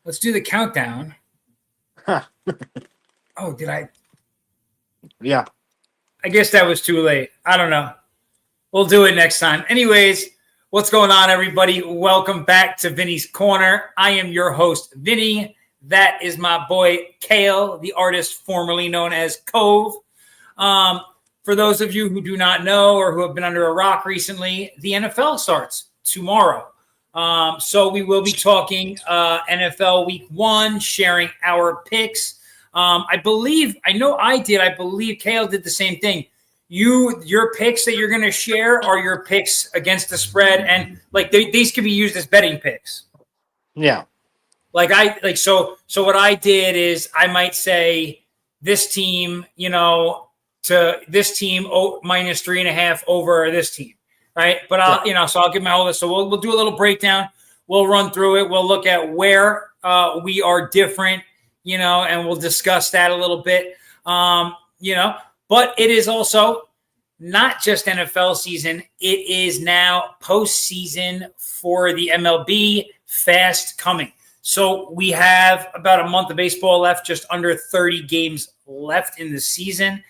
let's do the countdown. Huh. Oh, did I? Yeah. I guess that was too late. I don't know. We'll do it next time. Anyways, what's going on, everybody? Welcome back to Vinny's Corner. I am your host, Vinny. That is my boy, Kale, the artist formerly known as Cove. For those of you who do not know or who have been under a rock recently, the NFL starts tomorrow. So we will be talking NFL Week 1, sharing our picks. I believe Kale did the same thing. Your picks that you're going to share are your picks against the spread, and like these could be used as betting picks. Yeah. So what I did is I might say this team, to this team minus 3.5 over this team, right? But I'll give my whole list. So we'll do a little breakdown. We'll run through it. We'll look at where we are different, and we'll discuss that a little bit, But it is also not just NFL season. It is now postseason for the MLB, fast coming. So we have about a month of baseball left, just under 30 games left in the season.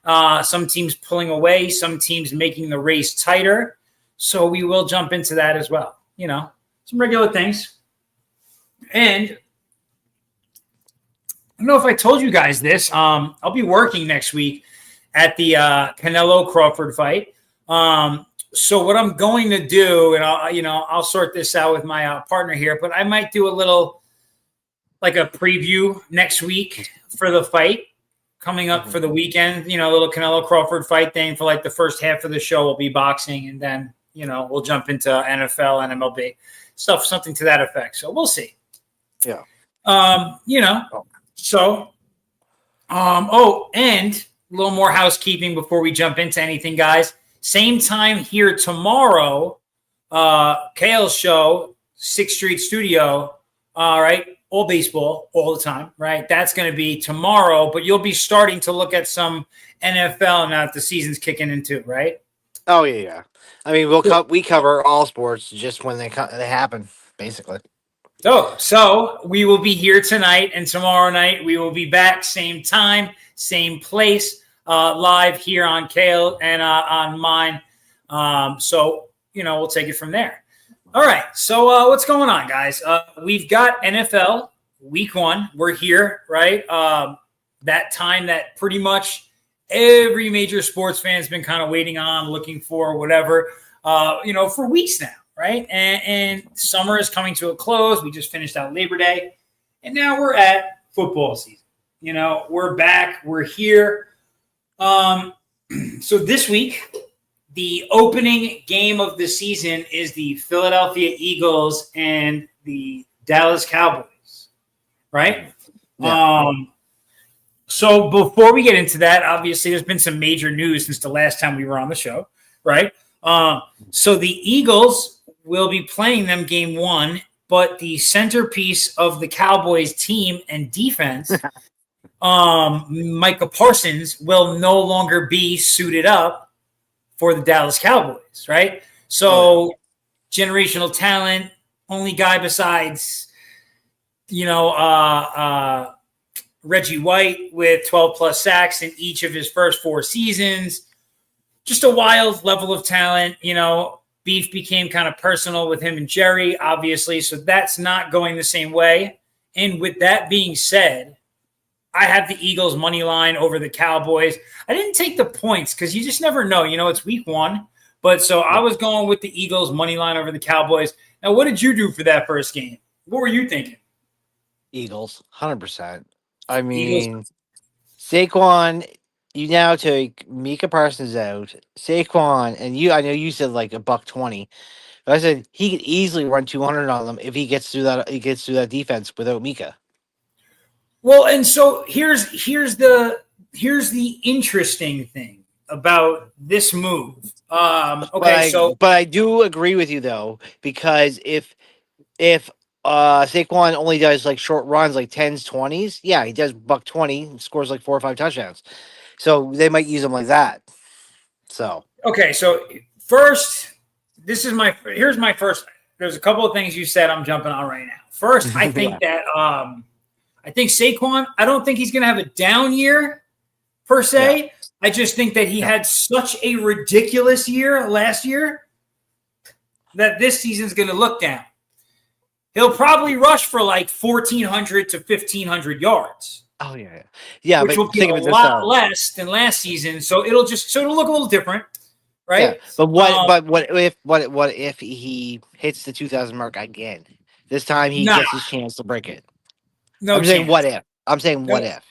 Some teams pulling away, some teams making the race tighter. So we will jump into that as well. Some regular things. And I don't know if I told you guys this. I'll be working next week at the Canelo Crawford fight. So what I'm going to do, and I'll sort this out with my partner here, but I might do a little, like a preview next week for the fight coming up for the weekend. A little Canelo Crawford fight thing for like the first half of the show will be boxing, and then we'll jump into NFL and MLB stuff, something to that effect. So we'll see. Yeah. So, and a little more housekeeping before we jump into anything, guys. Same time here tomorrow, Kale's show, 6th Street Studio, right? All baseball, all the time, right? That's going to be tomorrow, but you'll be starting to look at some NFL now that the season's kicking into, right? Oh, yeah. I mean, we cover all sports just when they happen, basically. So we will be here tonight, and tomorrow night we will be back, same time, same place, live here on Kale and on mine. So we'll take it from there. All right. So what's going on, guys? We've got NFL Week 1. We're here, right? That time that pretty much every major sports fan has been kind of waiting on, looking for, whatever, for weeks now. Right. And summer is coming to a close. We just finished out Labor Day, and now we're at football season. We're back. We're here. So this week, the opening game of the season is the Philadelphia Eagles and the Dallas Cowboys. Right. Yeah. So before we get into that, obviously there's been some major news since the last time we were on the show. Right. So the Eagles will be playing them game 1, but the centerpiece of the Cowboys team and defense, Micah Parsons, will no longer be suited up for the Dallas Cowboys, right? So generational talent, only guy besides, Reggie White with 12-plus sacks in each of his first 4 seasons. Just a wild level of talent, Beef became kind of personal with him and Jerry, obviously, so that's not going the same way. And with that being said, I have the Eagles money line over the Cowboys. I didn't take the points because you just never know. It's week 1. But so I was going with the Eagles money line over the Cowboys. Now, what did you do for that first game? What were you thinking? Eagles, 100%. I mean, Eagles. Saquon, you now take Micah Parsons out, Saquon, and I know you said like $120, but I said he could easily run 200 on them if he gets through that. He gets through that defense without Micah. Well, and so here's the interesting thing about this move. But I do agree with you though, because if Saquon only does like short runs, like 10s, 20s, yeah, he does $120, scores like 4 or 5 touchdowns. So they might use him like that. So okay, so first, here's my first. there's a couple of things you said I'm jumping on right now. First, I think that I think Saquon, I don't think he's going to have a down year per se. Yeah. I just think that he had such a ridiculous year last year that this season's going to look down. He'll probably rush for like 1,400 to 1,500 yards. Oh yeah, which will be a lot less than last season. So it'll look a little different, right? Yeah. But what if he hits the 2,000 mark again? This time he gets his chance to break it. I'm saying what if. I'm saying what if.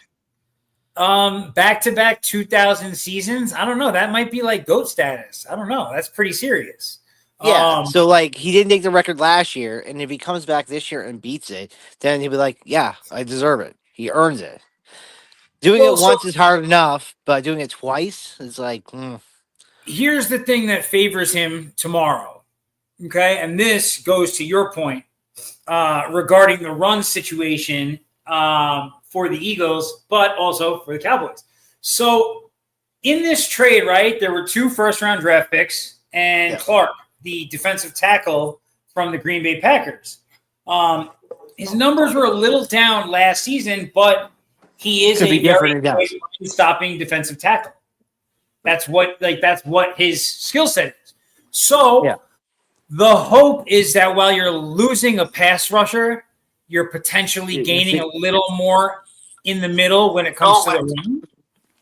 Back-to-back 2,000 seasons. I don't know. That might be like GOAT status. I don't know. That's pretty serious. Yeah. So like he didn't take the record last year, and if he comes back this year and beats it, then he'll be like, "Yeah, I deserve it. He earns it." Doing it once is hard enough, but doing it twice is like. Here's the thing that favors him tomorrow. Okay, and this goes to your point regarding the run situation for the Eagles, but also for the Cowboys. So in this trade, right, there were 2 first-round draft picks and Clark, the defensive tackle from the Green Bay Packers. His numbers were a little down last season, but he is a very good stopping defensive tackle. That's what his skill set is. So the hope is that while you're losing a pass rusher, you're potentially gaining a little more in the middle when it comes to the run.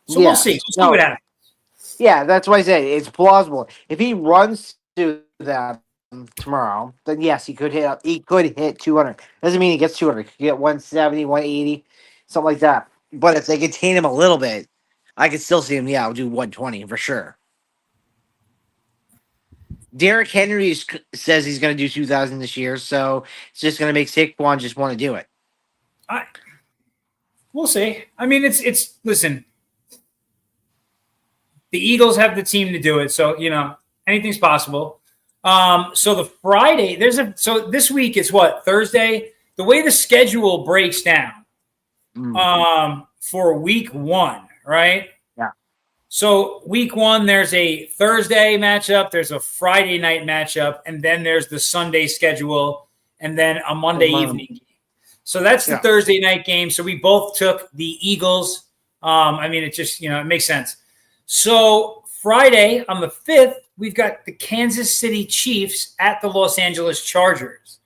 So we'll see. We'll see what happens. Yeah, that's why I say it's plausible. If he runs to that tomorrow, then yes, he could hit 200. Doesn't mean he gets 200. He could get 170, 180, something like that. But if they contain him a little bit, I could still see him, I'll do 120 for sure. Derrick Henry says he's going to do 2,000 this year, so it's just going to make Saquon just want to do it. We'll see. I mean, it's listen, the Eagles have the team to do it, so, anything's possible. So the Friday, so this week it's what, Thursday? The way the schedule breaks down for week 1, right? Yeah. So week 1, there's a Thursday matchup, there's a Friday night matchup, and then there's the Sunday schedule, and then a Monday evening game. So that's the Thursday night game. So we both took the Eagles. It just, it makes sense. So Friday on the 5th, we've got the Kansas City Chiefs at the Los Angeles Chargers.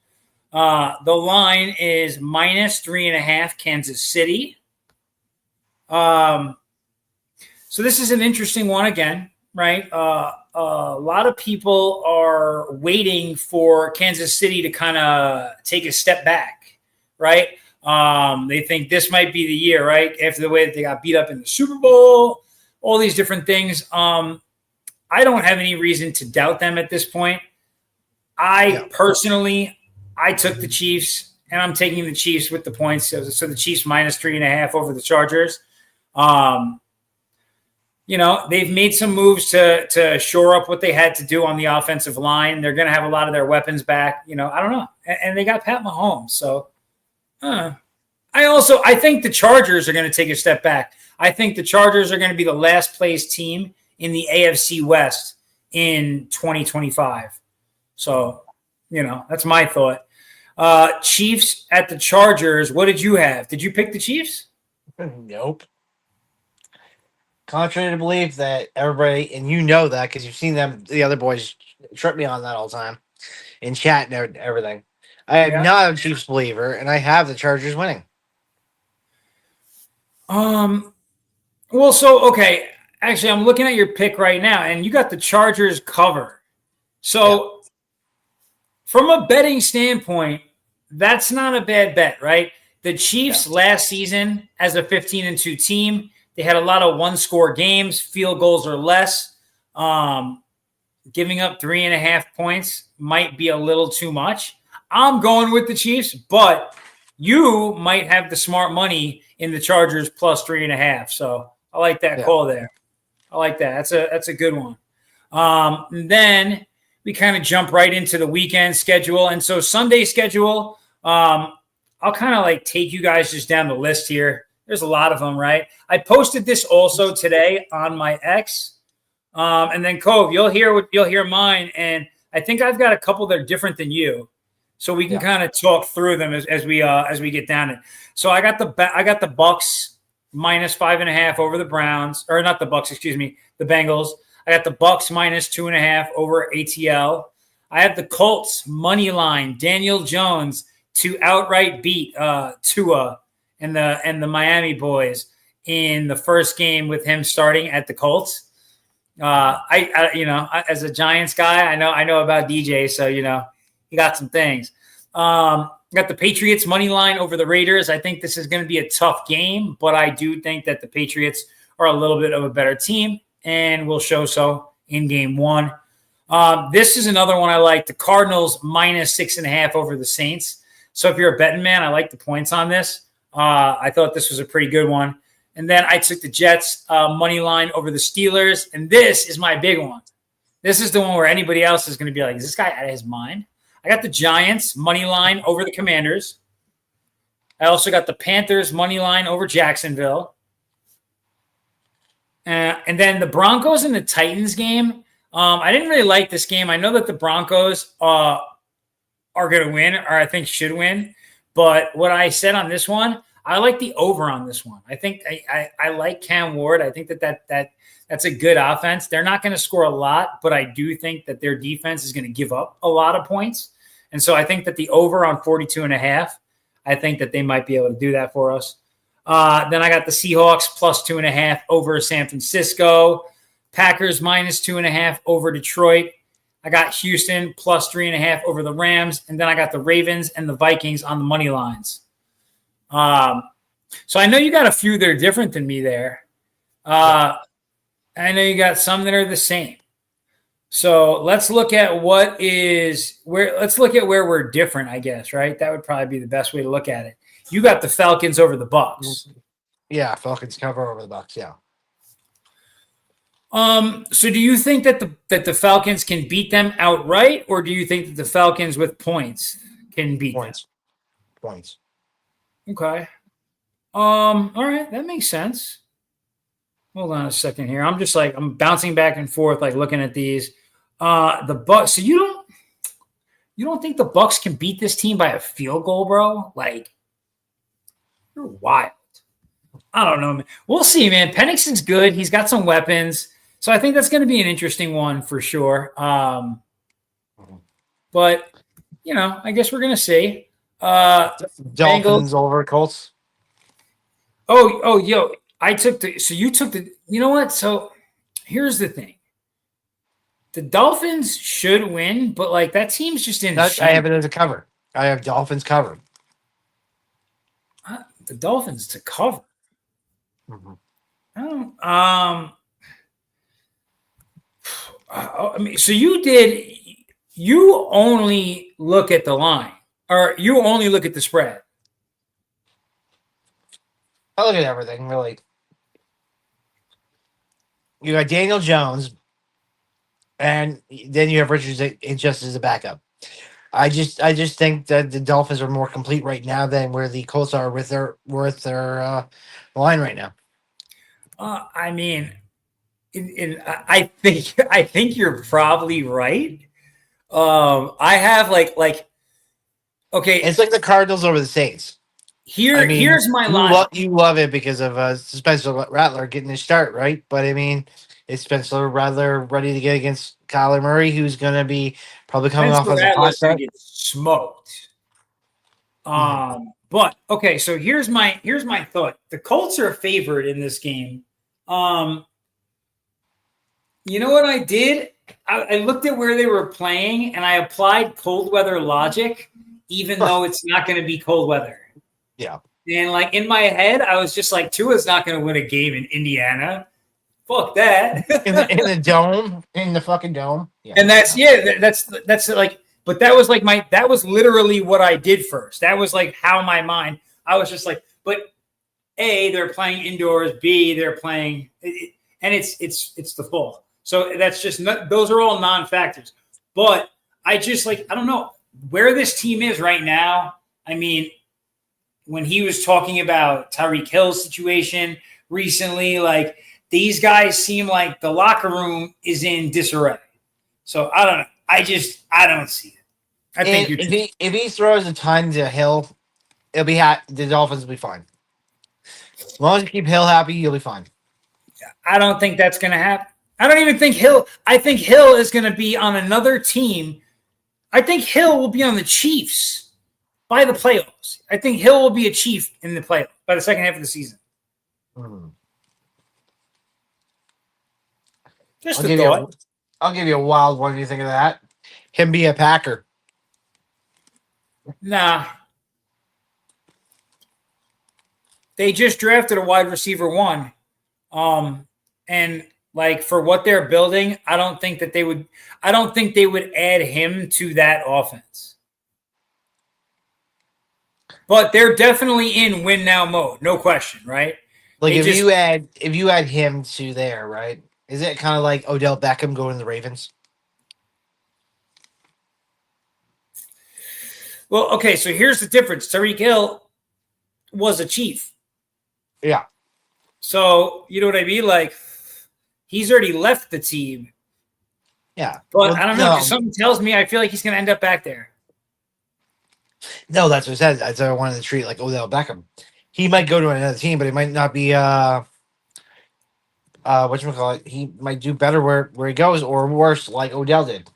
The line is -3.5 Kansas City. So this is an interesting one again, right? A lot of people are waiting for Kansas City to kind of take a step back, right? They think this might be the year, right? After the way that they got beat up in the Super Bowl, all these different things. I don't have any reason to doubt them at this point. Personally, I took the Chiefs, and I'm taking the Chiefs with the points. So the Chiefs -3.5 over the Chargers. They've made some moves to shore up what they had to do on the offensive line. They're going to have a lot of their weapons back. I don't know. And they got Pat Mahomes. So I think the Chargers are going to take a step back. I think the Chargers are going to be the last place team in the AFC West in 2025. So, that's my thought. Chiefs at the Chargers. What did you have? Did you pick the Chiefs? Nope. Contrary to belief that everybody, and that because you've seen them, the other boys trip me on that all the time in chat and everything. I am not a Chiefs believer, and I have the Chargers winning. Okay. Actually, I'm looking at your pick right now, and you got the Chargers cover. So from a betting standpoint, that's not a bad bet, right? The Chiefs last season as a 15-2 team, they had a lot of one-score games, field goals or less. Giving up 3.5 points might be a little too much. I'm going with the Chiefs, but you might have the smart money in the Chargers +3.5. So I like that call there. I like that. That's a good one. And then we kind of jump right into the weekend schedule. And so Sunday schedule, I'll kind of take you guys just down the list here. There's a lot of them, right? I posted this also today on my X. And then Cove, you'll hear mine. And I think I've got a couple that are different than you, so we can kind of talk through them as we get down it. So I got the Bucks minus 5.5 over the Browns, or not the Bucks, excuse me, the Bengals. I got the Bucks minus 2.5 over ATL. I have the Colts money line, Daniel Jones to outright beat Tua and the Miami boys in the first game with him starting at the Colts. I as a Giants guy, I know about DJ, so he got some things. Got the Patriots money line over the Raiders. I think this is going to be a tough game, but I do think that the Patriots are a little bit of a better team and will show so in game one. This is another one I like. The Cardinals minus 6.5 over the Saints. So if you're a betting man, I like the points on this. I thought this was a pretty good one. And then I took the Jets money line over the Steelers. And this is my big one. This is the one where anybody else is going to be like, is this guy out of his mind? I got the Giants money line over the Commanders. I also got the Panthers money line over Jacksonville. And then the Broncos and the Titans game. I didn't really like this game. I know that the Broncos are going to win, or I think should win. But what I said on this one, I like the over on this one. I think I like Cam Ward. I think that's a good offense. They're not going to score a lot, but I do think that their defense is going to give up a lot of points. And so I think that the over on 42.5, I think that they might be able to do that for us. Then I got the Seahawks plus 2.5 over San Francisco. Packers minus 2.5 over Detroit. I got Houston plus 3.5 over the Rams. And then I got the Ravens and the Vikings on the money lines. So I know you got a few that are different than me there. I know you got some that are the same. So let's look at where we're different, I guess, right? That would probably be the best way to look at it. You got the Falcons over the Bucks. Yeah, Falcons cover over the Bucks, yeah. So do you think that the Falcons can beat them outright, or do you think that the Falcons with points can beat them? Points. Okay. All right, that makes sense. Hold on a second here. I'm bouncing back and forth, like looking at these. The Bucks. So you don't think the Bucks can beat this team by a field goal, bro? Like, you're wild. I don't know, man. We'll see, man. Penix's good. He's got some weapons. So I think that's going to be an interesting one for sure. But, I guess we're going to see. Dolphins Bengals over Colts. Oh, yo. You took the – you know what? So here's the thing. The Dolphins should win, but, like, that team's just in – I have it as a cover. I have Dolphins covered. The Dolphins to cover. Mm-hmm. I mean, so you only look at the line, or you only look at the spread. I look at everything, really. You got Daniel Jones, and then you have Richards just as a backup. I just think that the Dolphins are more complete right now than where the Colts are with their line right now. I mean, I think you're probably right. I have like okay, it's like the Cardinals over the Saints. Here's my line. You love it because of Spencer Rattler getting his start, right? But I mean, is Spencer Rattler ready to get against Kyler Murray, who's going to be probably coming off as a hot start? Get smoked. But okay, so here's my thought. The Colts are favored in this game. You know what I did? I looked at where they were playing, and I applied cold weather logic, even though it's not going to be cold weather. Yeah. And like in my head, I was just like, Tua's not going to win a game in Indiana. Fuck that. in the dome, in the fucking dome. Yeah. And that's like, but that was like that was literally what I did first. That was like how my mind, I was just like, but A, they're playing indoors. B, they're playing, and it's the full. So that's just those are all non-factors. But I just I don't know where this team is right now. I mean, when he was talking about Tyreek Hill's situation recently, like these guys seem like the locker room is in disarray. So I don't know. I don't see it. I think you're. If he throws a ton to Hill, it'll be the Dolphins will be fine. As long as you keep Hill happy, you'll be fine. I don't think that's going to happen. I don't even think Hill. I think Hill is going to be on another team. I think Hill will be on the Chiefs by the playoffs. I think Hill will be a Chief in the playoffs by the second half of the season. Just a thought. I'll give you a wild one. Do you think of that? Him be a Packer? Nah. They just drafted a wide receiver 1. And like for what they're building, I don't think they would add him to that offense. But they're definitely in win now mode, no question, right? Like if you add him to there, right? Is it kind of like Odell Beckham going to the Ravens? Well, okay, so here's the difference. Tyreek Hill was a Chief. Yeah. So, you know what I mean? Like, he's already left the team. Yeah. But I don't know. No. Something tells me I feel like he's going to end up back there. No, that's what I said. That's what I wanted to treat like Odell Beckham. He might go to another team, but he might not be whatchamacallit, he might do better where he goes or worse like Odell did.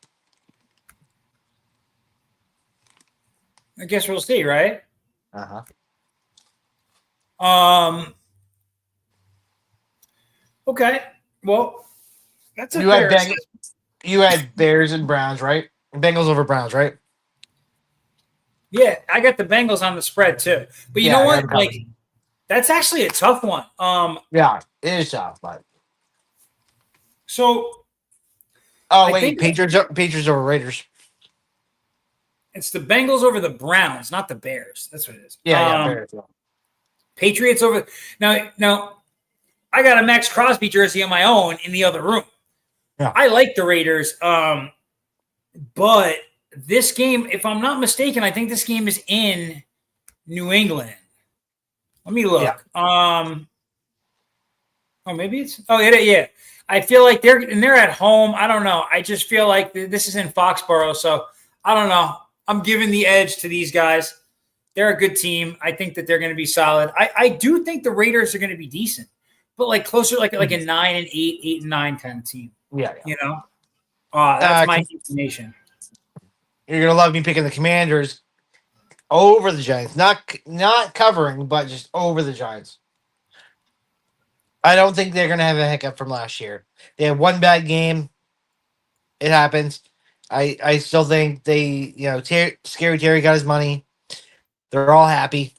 I guess we'll see, right? Uh-huh. Okay. Well, that's a you had Bears and Browns, right? Bengals over Browns, right? Yeah, I got the Bengals on the spread too. But you know what? Like, that's actually a tough one. Yeah, it is tough, but so. Oh wait, Patriots over Raiders. It's the Bengals over the Browns, not the Bears. That's what it is. Yeah, Bears. Yeah. Patriots over now. I got a Max Crosby jersey on my own in the other room. Yeah. I like the Raiders, but this game, if I'm not mistaken, I think this game is in New England. Let me look. Yeah. Maybe it's. Oh, yeah. I feel like they're at home. I don't know. I just feel like this is in Foxborough, so I don't know. I'm giving the edge to these guys. They're a good team. I think that they're going to be solid. I do think the Raiders are going to be decent, but like closer, like a 9-8, 8-9 kind of team. Yeah. You know, that's my inclination. You're gonna love me picking the Commanders over the Giants, not covering, but just over the Giants. I don't think they're gonna have a hiccup from last year. They had one bad game. It happens. I still think they, Scary Terry got his money. They're all happy.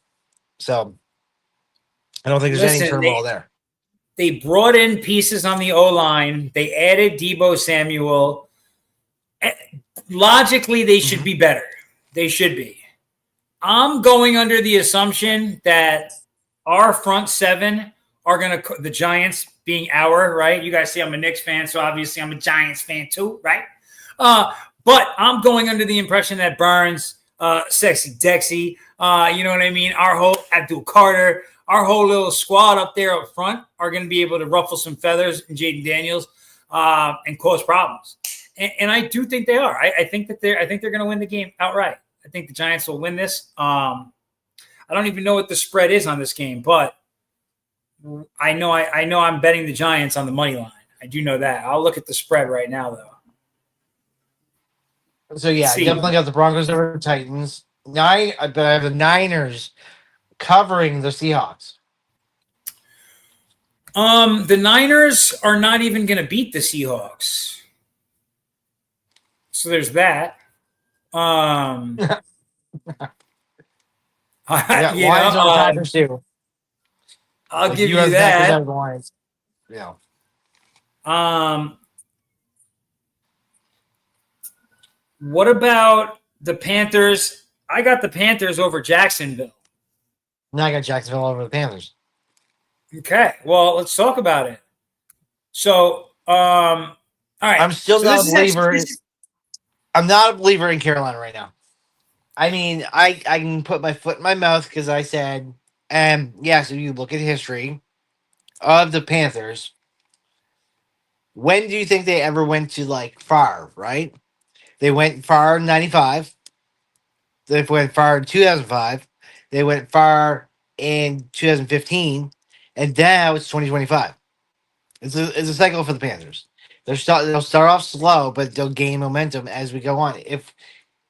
So I don't think there's any turmoil there. They brought in pieces on the O-line. They added Deebo Samuel. Logically, they should be better. They should be. I'm going under the assumption that our front seven are going to – the Giants being our, right? You guys see I'm a Knicks fan, so obviously I'm a Giants fan too, right? But I'm going under the impression that Burns, Sexy Dexy, you know what I mean? Our whole Abdul Carter, our whole little squad up there up front are going to be able to ruffle some feathers in Jaden Daniels and cause problems. And I do think they are. I think they're going to win the game outright. I think the Giants will win this. I don't even know what the spread is on this game, but I know I'm betting the Giants on the money line. I do know that. I'll look at the spread right now, though. So yeah, definitely got the Broncos over the Titans. But I have the Niners covering the Seahawks. The Niners are not even going to beat the Seahawks. So there's that. Lions on Packers too. I'll give you that. Yeah. What about the Panthers? I got the Panthers over Jacksonville. Now I got Jacksonville over the Panthers. Okay. Well, let's talk about it. So, all right. I'm still not a believer. I'm not a believer in Carolina right now. I mean, I can put my foot in my mouth because I said, yes, if you look at history of the Panthers, when do you think they ever went to like far, right? They went far in 95. They went far in 2005. They went far in 2015. And now it's 2025. It's a cycle for the Panthers. They'll start off slow, but they'll gain momentum as we go on.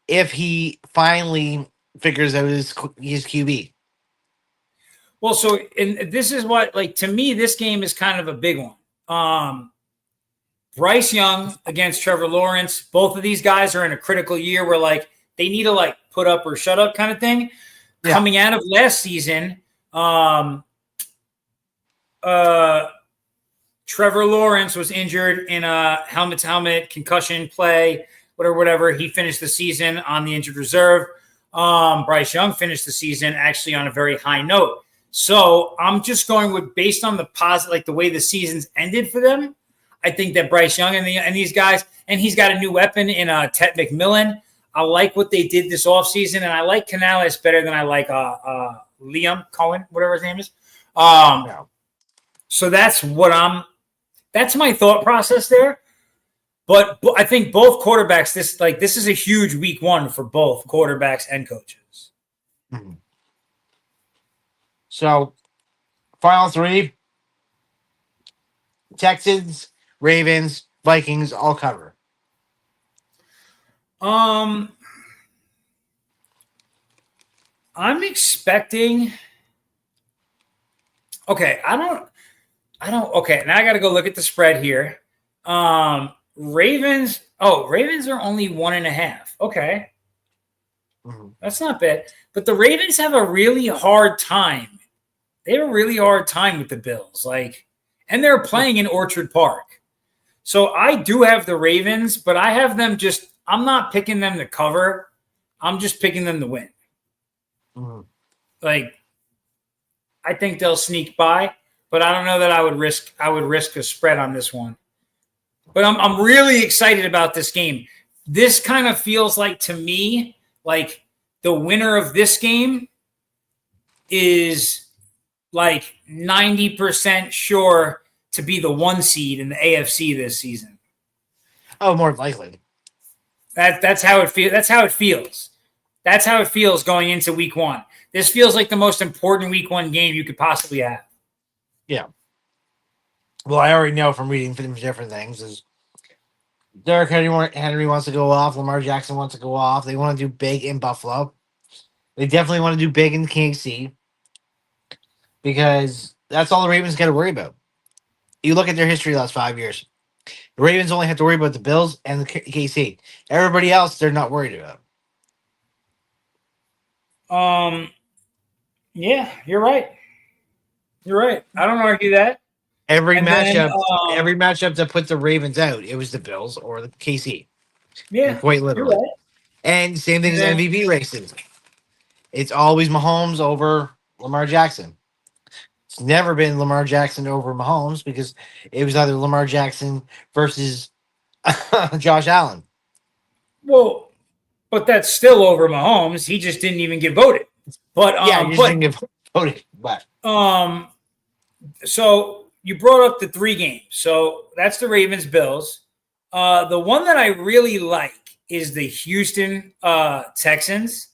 If he finally figures out his QB. Well, so and this is what, like, to me, this game is kind of a big one. Bryce Young against Trevor Lawrence. Both of these guys are in a critical year where, like, they need to, like, put up or shut up kind of thing. Yeah. Coming out of last season, Trevor Lawrence was injured in a helmet-to-helmet concussion play, whatever. He finished the season on the injured reserve. Bryce Young finished the season actually on a very high note. So I'm just going with, based on the positive, like the way the season's ended for them, I think that Bryce Young and these guys, and he's got a new weapon in Ted McMillan. I like what they did this offseason, and I like Canales better than I like Liam Cohen, whatever his name is. So that's my thought process there. But I think both quarterbacks, this is a huge week one for both quarterbacks and coaches. Mm-hmm. So, final three: Texans, Ravens, Vikings, all cover. I'm expecting. Okay, I don't. Okay, now I got to go look at the spread here. Ravens. Oh, Ravens are only 1.5. Okay, that's not bad. But the Ravens have a really hard time. They have a really hard time with the Bills, and they're playing in Orchard Park. So I do have the Ravens, but I have them I'm not picking them to cover. I'm just picking them to win. I think they'll sneak by, but I don't know that I would risk a spread on this one. But I'm really excited about this game. This kind of feels like, to me, like the winner of this game is like 90% sure to be the 1 seed in the AFC this season. Oh, more likely. That's how it feels. That's how it feels. That's how it feels going into week one. This feels like the most important week one game you could possibly have. Yeah. Well, I already know from reading different things is Derrick Henry wants to go off. Lamar Jackson wants to go off. They want to do big in Buffalo. They definitely want to do big in KC because that's all the Ravens got to worry about. You look at their history the last 5 years. The Ravens only have to worry about the Bills and the KC. Everybody else, they're not worried about. Yeah, you're right. You're right. I don't argue that. Every matchup that put the Ravens out, it was the Bills or the KC. Yeah, quite literally. Right. And same thing as MVP races. It's always Mahomes over Lamar Jackson. It's never been Lamar Jackson over Mahomes because it was either Lamar Jackson versus Josh Allen. Well, but that's still over Mahomes. He just didn't even get voted. But didn't get voted. But so you brought up the 3 games. So that's the Ravens Bills. The one that I really like is the Houston Texans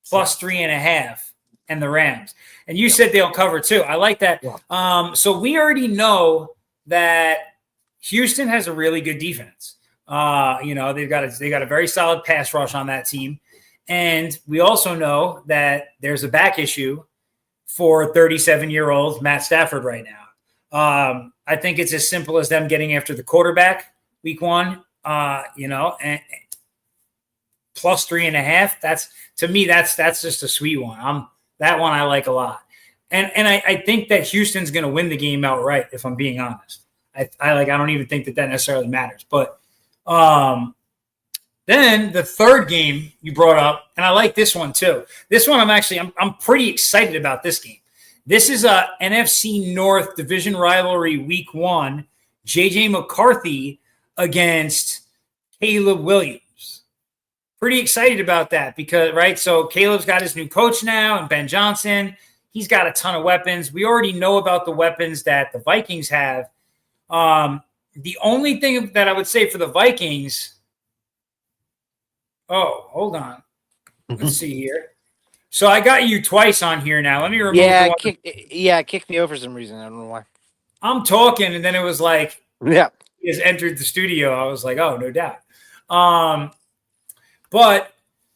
plus 3.5 and the Rams. And you said they'll cover too. I like that. Yeah. So we already know that Houston has a really good defense. They've got a very solid pass rush on that team. And we also know that there's a back issue for 37-year-old Matt Stafford right now. I think it's as simple as them getting after the quarterback week one, and plus 3.5. That's, to me, that's just a sweet one. That one I like a lot. And I think that Houston's going to win the game outright, if I'm being honest. I don't even think that necessarily matters. But then the third game you brought up, and I like this one too. This one I'm pretty excited about this game. This is a NFC North division rivalry week one. J.J. McCarthy against Caleb Williams. Pretty excited about that because, right, so Caleb's got his new coach now and Ben Johnson. He's got a ton of weapons. We already know about the weapons that the Vikings have. The only thing that I would say for the Vikings Oh, hold on. Let's see here. So I got you twice on here now. Let me remove the Yeah, one. kicked me over for some reason. I don't know why. I'm talking, and then it was like Yeah. he has entered the studio. I was like, oh, no doubt. But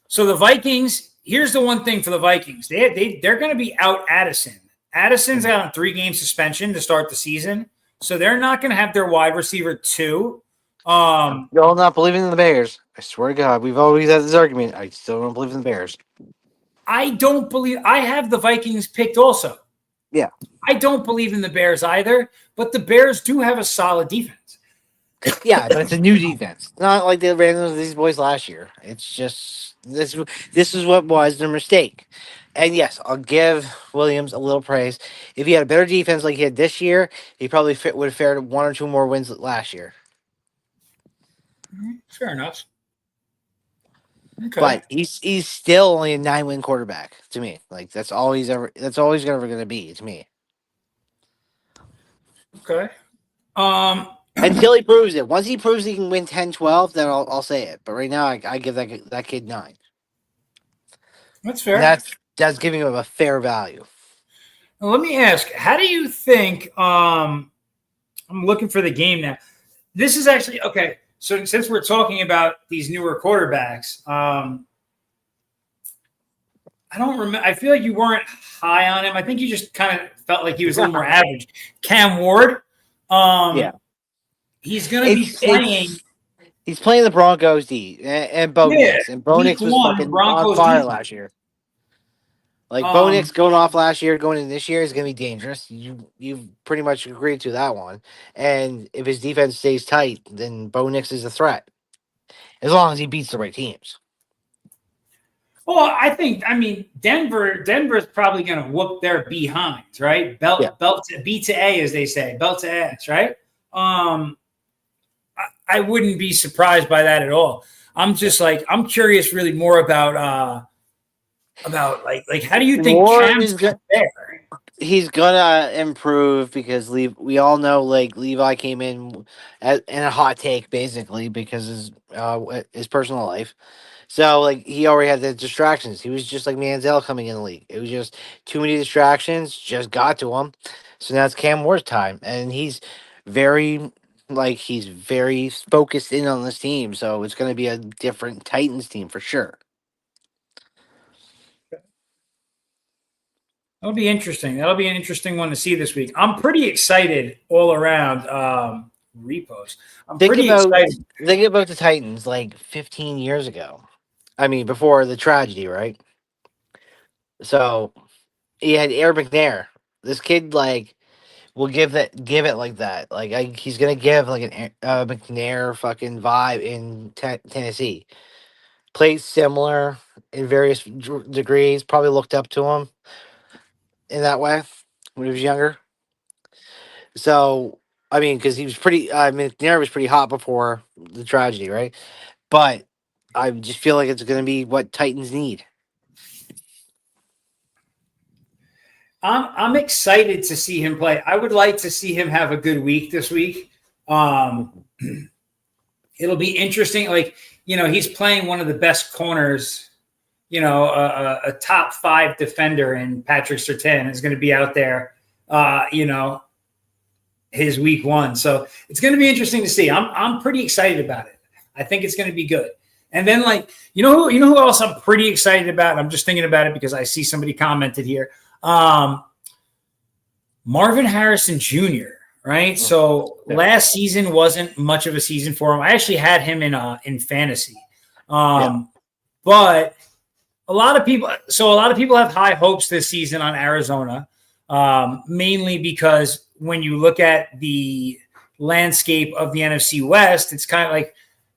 so the Vikings, here's the one thing for the Vikings. They're going to be out Addison. Addison's got a 3-game suspension to start the season. So they're not going to have their wide receiver 2. Y'all not believing in the Bears. I swear to God, we've always had this argument. I still don't believe in the Bears. I don't believe – I have the Vikings picked also. Yeah. I don't believe in the Bears either, but the Bears do have a solid defense. Yeah, but it's a new defense. It's not like the ran into these boys last year. It's just this is what was their mistake. And yes, I'll give Williams a little praise. If he had a better defense like he had this year, he probably would have fared 1 or 2 more wins last year. Fair enough. Okay. But he's still only a 9-win quarterback to me. Like that's all he's ever going to be to me. Okay. Until he proves it. Once he proves he can win 10-12, then I'll say it. But right now, I give that kid 9. That's fair. That's giving him a fair value. Now, let me ask, how do you think I'm looking for the game now. This is actually okay. So since we're talking about these newer quarterbacks, I don't remember. I feel like you weren't high on him. I think you just kind of felt like he was a little more average. Cam Ward. Yeah. He's going to be playing. He's playing the Broncos D and Bo Nix. And Bo Nix was fucking on fire last year. Like Bo Nix going off last year, going into this year is going to be dangerous. You've pretty much agreed to that one. And if his defense stays tight, then Bo Nix is a threat. As long as he beats the right teams. Well, I mean, Denver's probably going to whoop their behinds, right? Belt to B to A, as they say, belt to ass, right? I wouldn't be surprised by that at all. I'm just like, I'm curious really more about like how do you think Cam's there? He's gonna improve because we all know like Levi came in a hot take basically because his personal life. So like he already had the distractions. He was just like Manziel coming in the league. It was just too many distractions. Just got to him. So now it's Cam Ward's time, and he's very focused in on this team. So it's going to be a different Titans team for sure. That'll be interesting. That'll be an interesting one to see this week. I'm pretty excited all around. Repost. I'm pretty excited. Think about the Titans like 15 years ago. I mean, before the tragedy, right? So he had Air McNair. This kid like will give it like that. Like he's gonna give like an McNair fucking vibe in Tennessee. Played similar in various degrees. Probably looked up to him in that way when he was younger. So I mean, because he was pretty. McNair was pretty hot before the tragedy, right? But I just feel like it's going to be what Titans need. I'm excited to see him play. I would like to see him have a good week this week. It'll be interesting. Like, he's playing one of the best corners, a top 5 defender in Patrick Surtain is going to be out there, his week 1. So it's going to be interesting to see. I'm pretty excited about it. I think it's going to be good. And then like, you know who else I'm pretty excited about? I'm just thinking about it because I see somebody commented here. Marvin Harrison Jr., right? So last season wasn't much of a season for him. I actually had him in fantasy. But a lot of people have high hopes this season on Arizona, mainly because when you look at the landscape of the NFC West, it's kind of like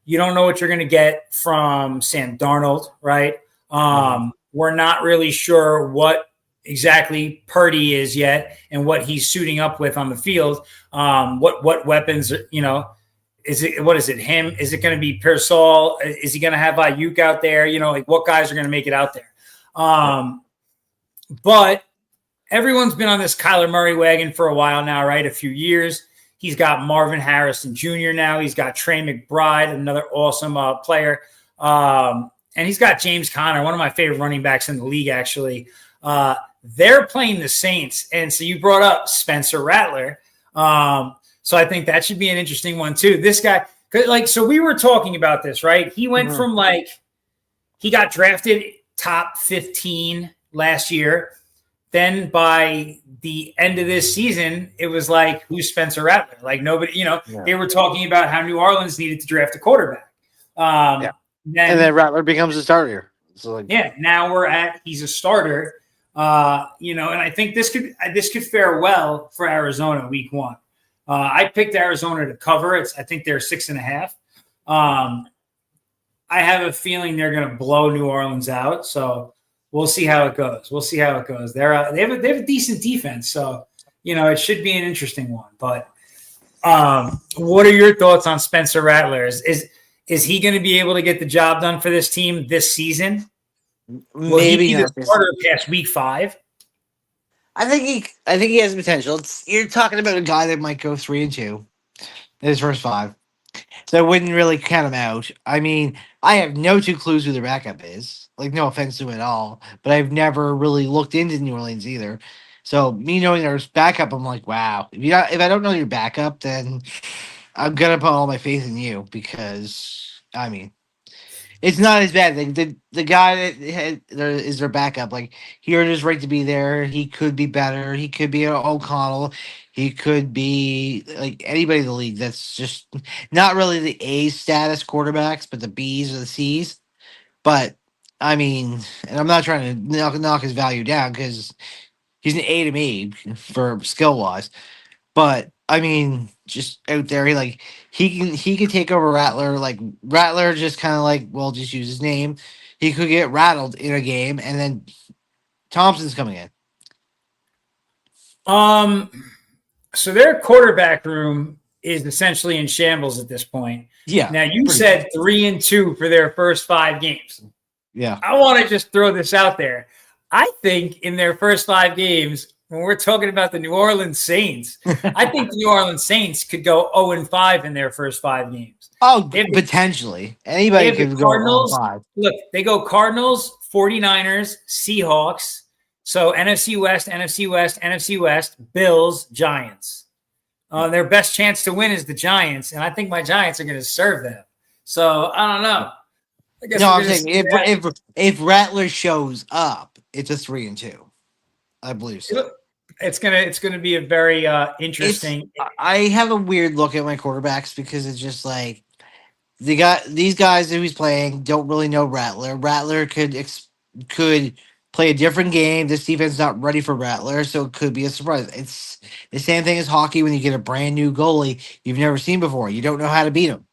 you don't know what you're going to get from Sam Darnold, right? We're not really sure what exactly Purdy is yet and what he's suiting up with on the field. What weapons, is it him? Is it going to be Pearsall? Is he going to have Ayuk out there? Like what guys are going to make it out there? But everyone's been on this Kyler Murray wagon for a while now, right? A few years. He's got Marvin Harrison Jr. now. He's got Trey McBride, another awesome player. and he's got James Conner, one of my favorite running backs in the league, actually. They're playing the Saints. And so you brought up Spencer Rattler. So I think that should be an interesting one, too. This guy, so we were talking about this, right? He went from he got drafted top 15 last year. Then by the end of this season, it was like, who's Spencer Rattler? Like nobody, they were talking about how New Orleans needed to draft a quarterback. And then Rattler becomes a starter. So now he's a starter. And I think this could fare well for Arizona week 1. I picked Arizona to cover. I think they're 6.5. I have a feeling they're going to blow New Orleans out. So we'll see how it goes. They have a decent defense. So, it should be an interesting one. But what are your thoughts on Spencer Rattler? Is he going to be able to get the job done for this team this season? Will Maybe he be the starter past week 5? I think he has potential. You're talking about a guy that might go 3-2 in his first 5. So I wouldn't really count him out. I mean, I have no 2 clues who their backup is. Like, no offense to him at all. But I've never really looked into New Orleans either. So me knowing there's backup, I'm like, wow. If I don't know your backup, then I'm gonna put all my faith in you because I mean, it's not as bad. Like the guy that is their backup, like he earned his right to be there. He could be better. He could be an O'Connell. He could be like anybody in the league that's just not really the A status quarterbacks, but the B's or the C's. But I mean, and I'm not trying to knock his value down because he's an A to me for skill wise. But I mean, just out there, he can take over Rattler. Like Rattler, just kind of like, well, just use his name. He could get rattled in a game, and then Thompson's coming in. So their quarterback room is essentially in shambles at this point. Yeah. Now you said 3-2 for their first 5 games. Yeah. I want to just throw this out there. I think in their first 5 games, when we're talking about the New Orleans Saints, I think the New Orleans Saints could go 0-5 in their first 5 games. Oh, potentially. Anybody could go 0-5. Look, they go Cardinals, 49ers, Seahawks. So NFC West, NFC West, NFC West, Bills, Giants. Their best chance to win is the Giants, and I think my Giants are going to serve them. So I don't know. I'm saying if Rattler shows up, it's a 3-2. I believe so. It's gonna be a very interesting. I have a weird look at my quarterbacks because it's just like these guys who he's playing don't really know Rattler. Rattler could play a different game. This defense is not ready for Rattler, so it could be a surprise. It's the same thing as hockey when you get a brand new goalie you've never seen before. You don't know how to beat him.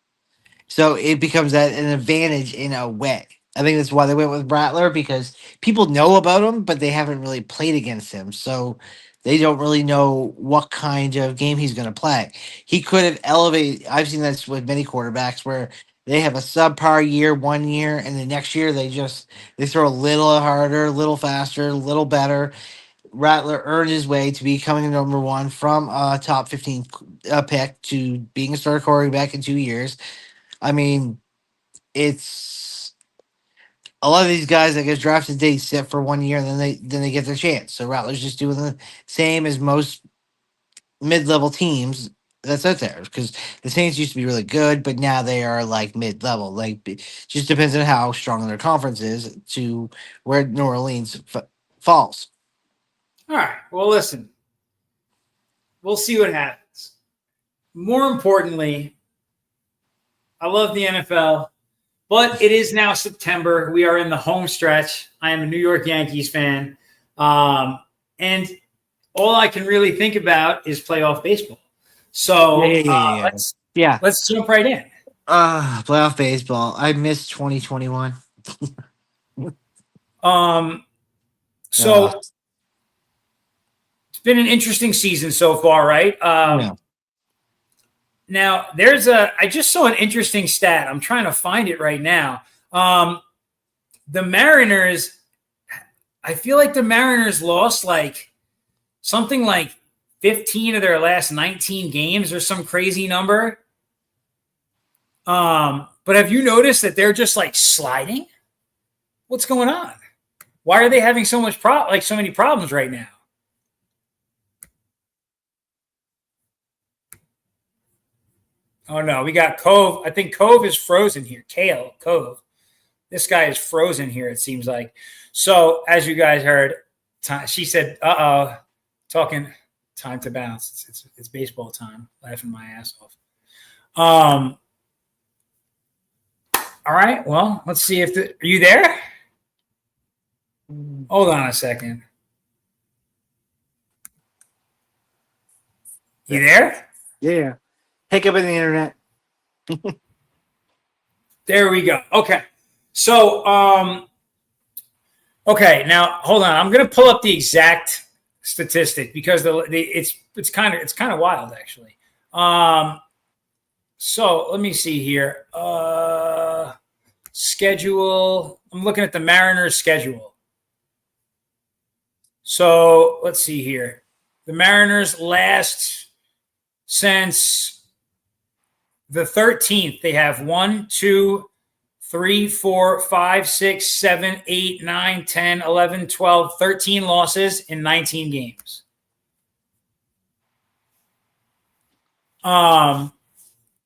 So it becomes an advantage in a way. I think that's why they went with Rattler because people know about him, but they haven't really played against him. So they don't really know what kind of game he's going to play. He could have elevated. I've seen this with many quarterbacks where they have a subpar year 1 year, and the next year they throw a little harder, a little faster, a little better. Rattler earned his way to becoming number 1 from a top 15 pick to being a starter quarterback in 2 years. I mean, it's a lot of these guys that get drafted, they sit for 1 year and then they get their chance. So Rattler's just doing the same as most mid-level teams that's out there because the Saints used to be really good, but now they are like mid-level. Like, it just depends on how strong their conference is to where New Orleans falls. All right. Well, listen, we'll see what happens. More importantly, I love the NFL, but it is now September. We are in the home stretch. I am a New York Yankees fan. And all I can really think about is playoff baseball. So let's jump right in. Playoff baseball. I missed 2021. So it's been an interesting season so far, right? Now, I just saw an interesting stat. I'm trying to find it right now. The Mariners, I feel like the Mariners lost something like 15 of their last 19 games or some crazy number. But have you noticed that they're just sliding? What's going on? Why are they having so many problems right now? Oh no, we got Cove. I think Cove is frozen here. Kale, Cove. This guy is frozen here, it seems like. So, as you guys heard, she said, talking time to bounce. It's baseball time. Laughing my ass off. All right, well, let's see if are you there? Hold on a second. You there? Yeah. Hiccup in the internet. There we go. Okay. So, okay, now hold on. I'm going to pull up the exact statistic because it's kind of wild actually. So let me see here. Schedule. I'm looking at the Mariners schedule. So let's see here. The Mariners last since the 13th, they have 1, 2, 3, 4, 5, 6, 7, 8, 9, 10, 11, 12, 13 losses in 19 games.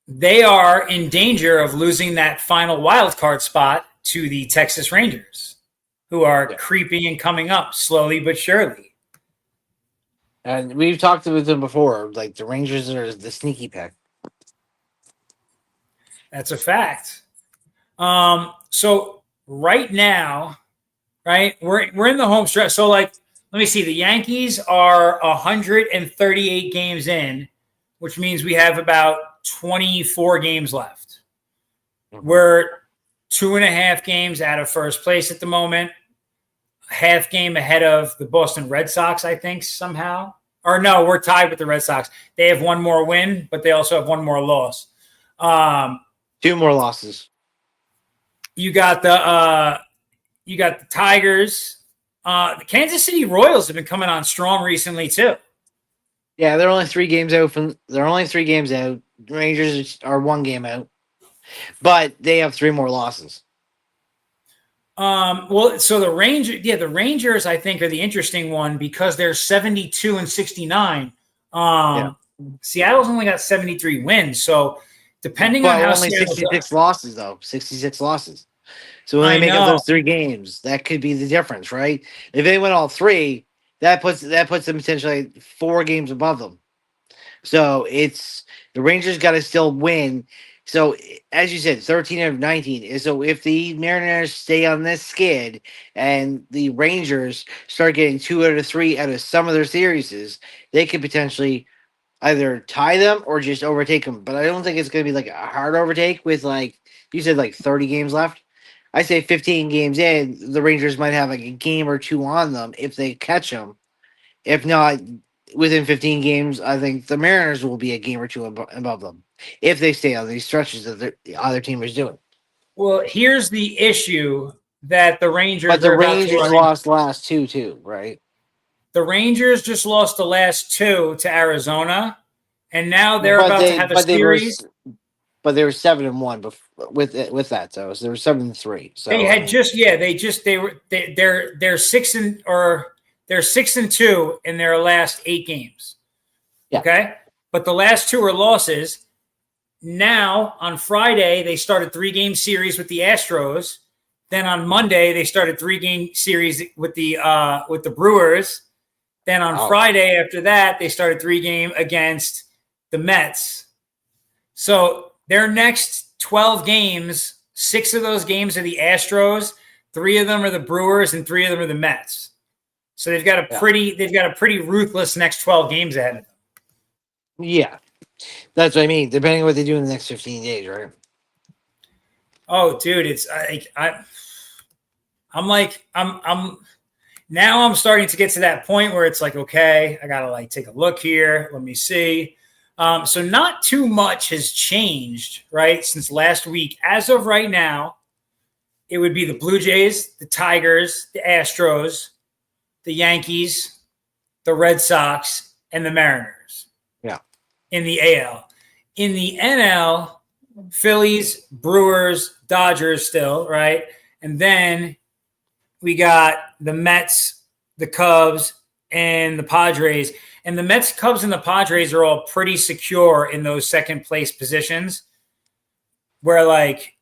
They are in danger of losing that final wild card spot to the Texas Rangers, who are creeping and coming up slowly but surely. And we've talked with them before. Like the Rangers are the sneaky pick. That's a fact. So right now, right, we're in the home stretch. So like, let me see. The Yankees are 138 games in, which means we have about 24 games left. Mm-hmm. We're 2.5 games out of first place at the moment. Half game ahead of the Boston Red Sox, I think, somehow. Or no, we're tied with the Red Sox. They have one more win, but they also have one more loss. 2 more losses. You got the Tigers. The Kansas City Royals have been coming on strong recently too. Yeah, they're only 3 games out. They're only 3 games out. The Rangers are 1 game out, but they have 3 more losses. Well, so the Rangers, I think, are the interesting one because they're 72 and 69. Seattle's only got 73 wins, so depending on how only 66 losses though, 66 losses. So when they make up those 3 games, that could be the difference, right? If they win all 3, that puts them potentially 4 games above them. So it's the Rangers got to still win. So as you said, 13 out of 19. So if the Mariners stay on this skid and the Rangers start getting 2 out of 3 out of some of their series, they could potentially either tie them or just overtake them. But I don't think it's going to be like a hard overtake with, like you said, like 30 games left. I say 15 games in, the Rangers might have like a game or 2 on them if they catch them. If not, within 15 games, I think the Mariners will be a game or 2 above them if they stay on these stretches that the other team is doing. Well, here's the issue that the Rangers. But the Rangers lost last 2 too, right? The Rangers just lost the last 2 to Arizona, and now they're about to have a series. But they were 7-1 with that, so they were 7-3. So they had they're 6-2 in their last 8 games. Yeah. Okay, but the last 2 are losses. Now on Friday they started 3-game series with the Astros. Then on Monday they started 3-game series with the Brewers. Then on Friday after that they started 3-game against the Mets. So their next 12 games, 6 of those games are the Astros, 3 of them are the Brewers, and 3 of them are the Mets. So they've got a pretty ruthless next 12 games ahead of them. Yeah, that's what I mean. Depending on what they do in the next 15 days, right? Oh, dude, it's I'm now I'm starting to get to that point where it's like, okay, I gotta like take a look here. Let me see. So not too much has changed, right, since last week. As of right now, it would be the Blue Jays, the Tigers, the Astros, the Yankees, the Red Sox, and the Mariners. Yeah. In the AL. In the NL, Phillies, Brewers, Dodgers still, right? And then we got the Mets, the Cubs, and the Padres. And the Mets, Cubs, and the Padres are all pretty secure in those second place positions where, like,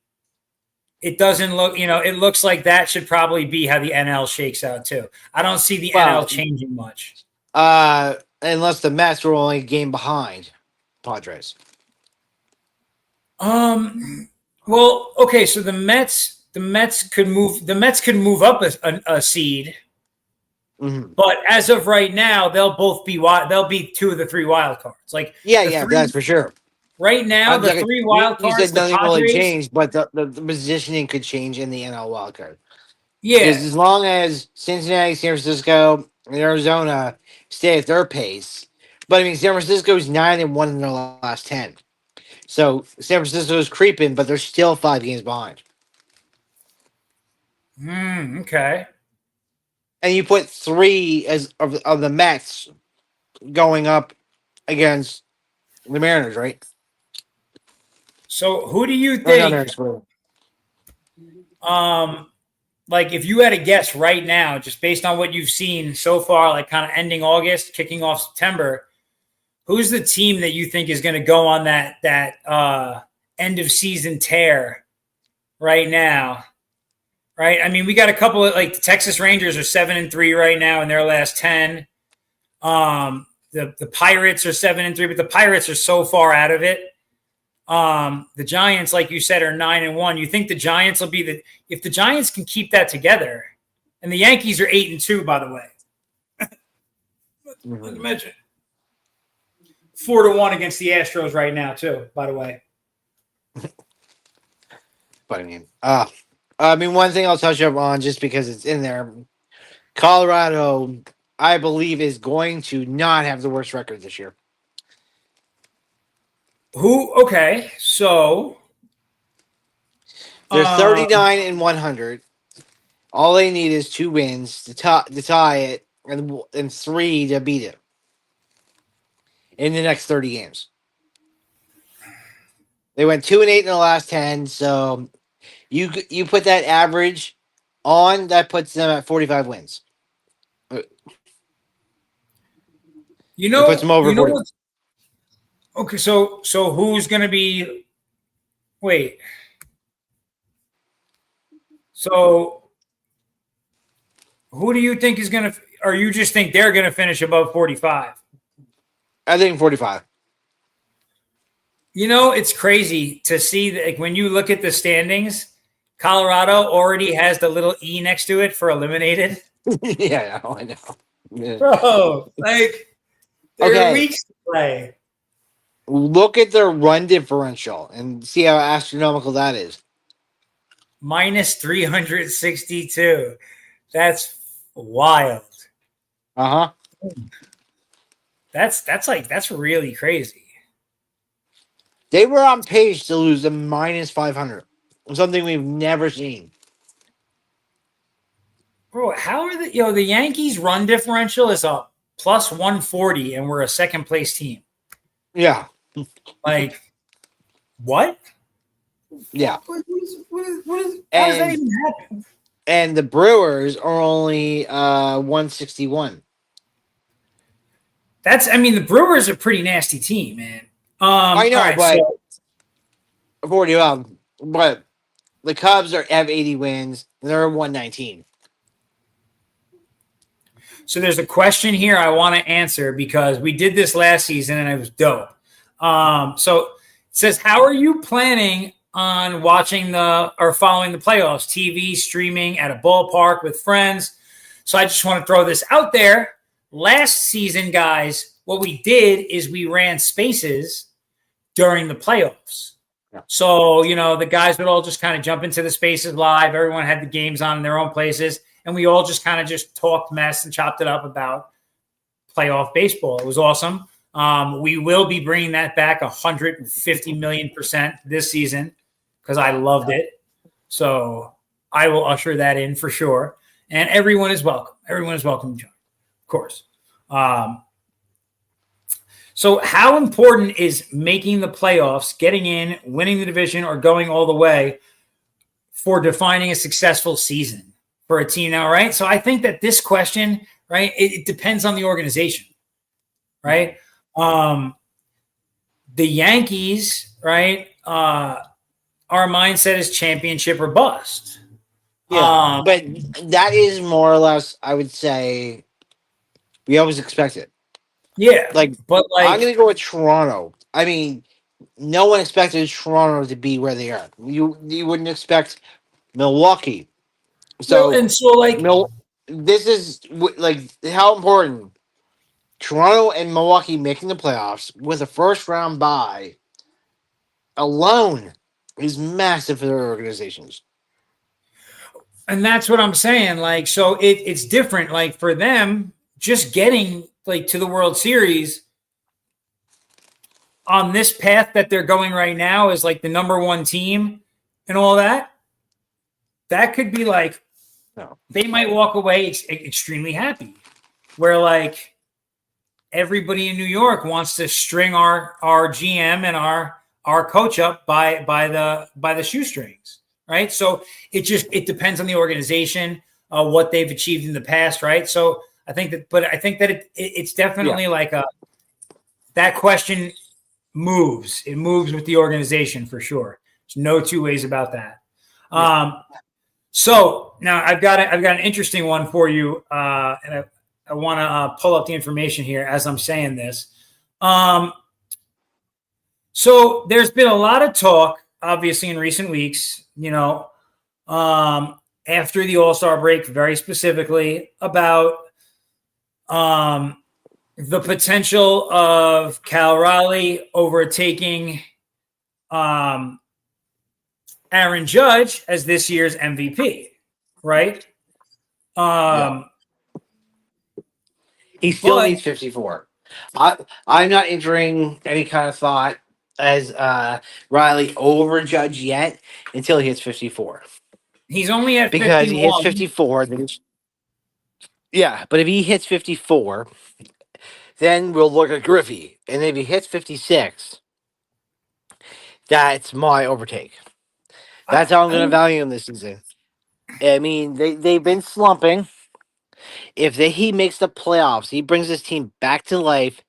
it doesn't look, it looks like that should probably be how the NL shakes out too. I don't see the NL changing much. Unless the Mets were only a game behind Padres. Well, okay, so the Mets could move up a seed. Mm-hmm. But as of right now, they'll be two of the three wild cards. Like that's for sure. Right now, the three wild cards. You said nothing really changed, but the positioning could change in the NL wild card. Yeah, because as long as Cincinnati, San Francisco, and Arizona stay at their pace, but I mean San Francisco's 9-1 in their last 10, so San Francisco's creeping, but they're still 5 games behind. Okay. And you put 3 of the Mets going up against the Mariners, right? So who do you think? Like if you had to guess right now, just based on what you've seen so far, like kind of ending August, kicking off September, who's the team that you think is going to go on that end of season tear right now? Right. I mean, we got a couple of like the Texas Rangers are 7-3 right now in their last 10. The Pirates are 7-3, but the Pirates are so far out of it. The Giants, like you said, are 9-1. You think the Giants will be if the Giants can keep that together, and the Yankees are 8-2, by the way. Imagine 4-1 against the Astros right now, too. By the way. But I mean, one thing I'll touch up on just because it's in there. Colorado, I believe, is going to not have the worst record this year. Okay, so they're 39-100. All they need is 2 wins to tie it, and 3 to beat it in the next 30 games. They went 2-8 in the last 10, so you put that average on, that puts them at 45 wins. It puts them over 40. Okay, so who's going to be? Wait. So who do you think is going to? Or you just think they're going to finish above 45? I think 45. It's crazy to see that, like, when you look at the standings, Colorado already has the little E next to it for eliminated. Yeah, I know. Yeah. Bro, like, there are weeks to play. Look at their run differential and see how astronomical that is. Minus 362. That's wild. Uh-huh. That's really crazy. They were on pace to lose a minus 500. Something we've never seen. Bro, how are the Yankees run differential is a plus 140 and we're a second place team. Yeah. Like, what? Yeah. What is how does that even happen? And the Brewers are only 161. The Brewers are a pretty nasty team, man. I know, but the Cubs have 80 wins. And they're 119. So there's a question here I want to answer because we did this last season and it was dope. So it says, how are you planning on watching or following the playoffs? TV, streaming, at a ballpark with friends? So I just want to throw this out there. Last season, guys, what we did is we ran spaces during the playoffs. Yeah. So, the guys would all just kind of jump into the spaces live. Everyone had the games on in their own places. And we all just kind of just talked mess and chopped it up about playoff baseball. It was awesome. We will be bringing that back 150 million% this season because I loved it. So I will usher that in for sure. And everyone is welcome. Everyone is welcome to join, of course. So how important is making the playoffs, getting in, winning the division, or going all the way for defining a successful season for a team now, right? So I think that this question, right, it depends on the organization, right? Um, the Yankees, right? Our mindset is championship or bust. Yeah, Um, but that is more or less, I would say, we always expect it. yeah, Like, but I'm like, going to go with Toronto. I mean, no one expected Toronto to be where they are. You wouldn't expect Milwaukee. well, So, and so like, Mil- this is like how important Toronto and Milwaukee making the playoffs with a first round bye alone is massive for their organizations. and that's what I'm saying. Like, so it's different. Like for them, just getting like to the World Series on this path that they're going right now is like the number one team and all that. That could be like No. they might walk away extremely happy. Where like everybody in New York wants to string our GM and our coach up by the shoestrings, right? So it depends on the organization, what they've achieved in the past, right? So I think that it's Yeah. definitely like a that question moves. It moves with the organization for sure. There's no two ways about that. Yeah. So now I've got an interesting one for you, and I want to pull up the information here as I'm saying this. Um, so there's been a lot of talk, obviously, in recent weeks. After the All Star break, very specifically about um, the potential of Cal Raleigh overtaking um, Aaron Judge as this year's MVP, right? Yeah. Um, He still but needs 54. I I'm not entering any kind of thought as Riley over Judge yet until he hits 54. he's only at Because he hits 51. 54, then yeah, but if he hits 54, then we'll look at Griffey. And if he hits 56, that's my overtake. That's how I'm I going to value him this season. I mean, they've been slumping. If he makes the playoffs, he brings his team back to life.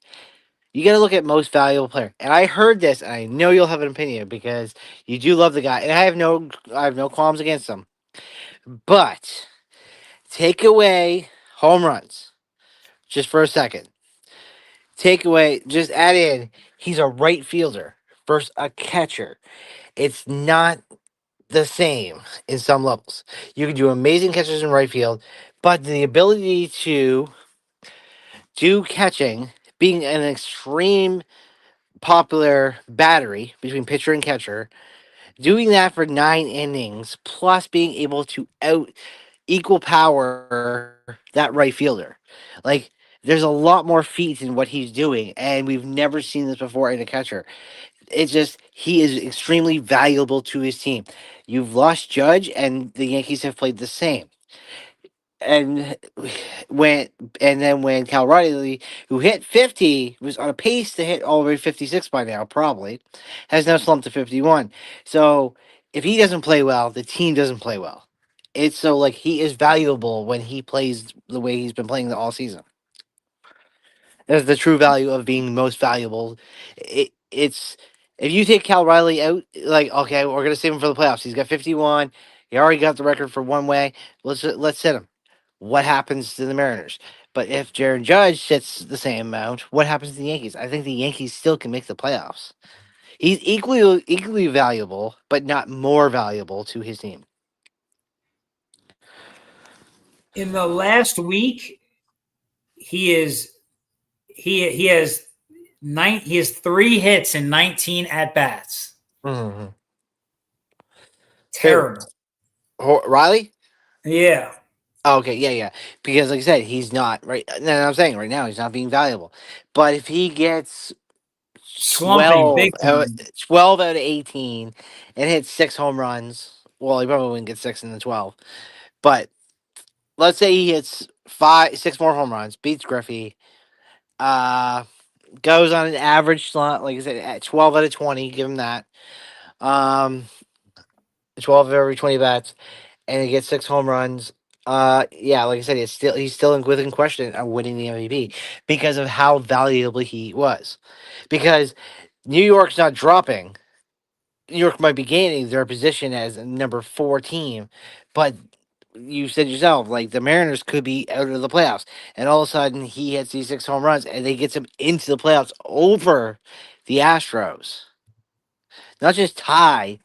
You got to look at most valuable player. And I heard this, and I know you'll have an opinion because you do love the guy, and I have no qualms against him. But take away home runs just for a second. Take away, just add in, he's a right fielder versus a catcher. It's not the same in some levels. You can do amazing catches in right field, but the ability to do catching, being an extreme popular battery between pitcher and catcher, doing that for 9 innings, plus being able to out equal power that right fielder. Like, there's a lot more feet in what he's doing, and we've never seen this before in a catcher. It's just he is extremely valuable to his team. You've lost Judge, and the Yankees have played the same. And when and then when Cal Riley, who hit 50, was on a pace to hit already 56 by now, probably, has now slumped to 51. So if he doesn't play well, the team doesn't play well. It's so like he is valuable when he plays the way he's been playing all season. That's the true value of being most valuable. It's if you take Cal Riley out, like okay, we're gonna save him for the playoffs. He's got 51. He already got the record for one way. Let's sit him. What happens to the Mariners? But if Jaron Judge sits the same amount, what happens to the Yankees? I think the Yankees still can make the playoffs. He's equally valuable, but not more valuable to his team. in the last week, he is he has he has 3 hits and 19 at bats. Mm-hmm. Who? Terrible. Riley? Yeah. Oh, okay, yeah, yeah. Because like I said, he's not right. I'm saying right now he's not being valuable. But if he gets Slumping big time. 12 out of 18 and hits 6 home runs, well, he probably wouldn't get six in the 12. But let's say he hits 6 more home runs, beats Griffey, uh, goes on an average slot, like I said, at 12 out of 20, give him that. Um, 12 of every 20 bats, and he gets 6 home runs. Yeah, like I said, he's still within question of winning the MVP because of how valuable he was. Because New York's not dropping. New York might be gaining their position as a number 4 team, but you said yourself, like the Mariners could be out of the playoffs, and all of a sudden he hits these 6 home runs, and they gets him into the playoffs over the Astros. Not just tie,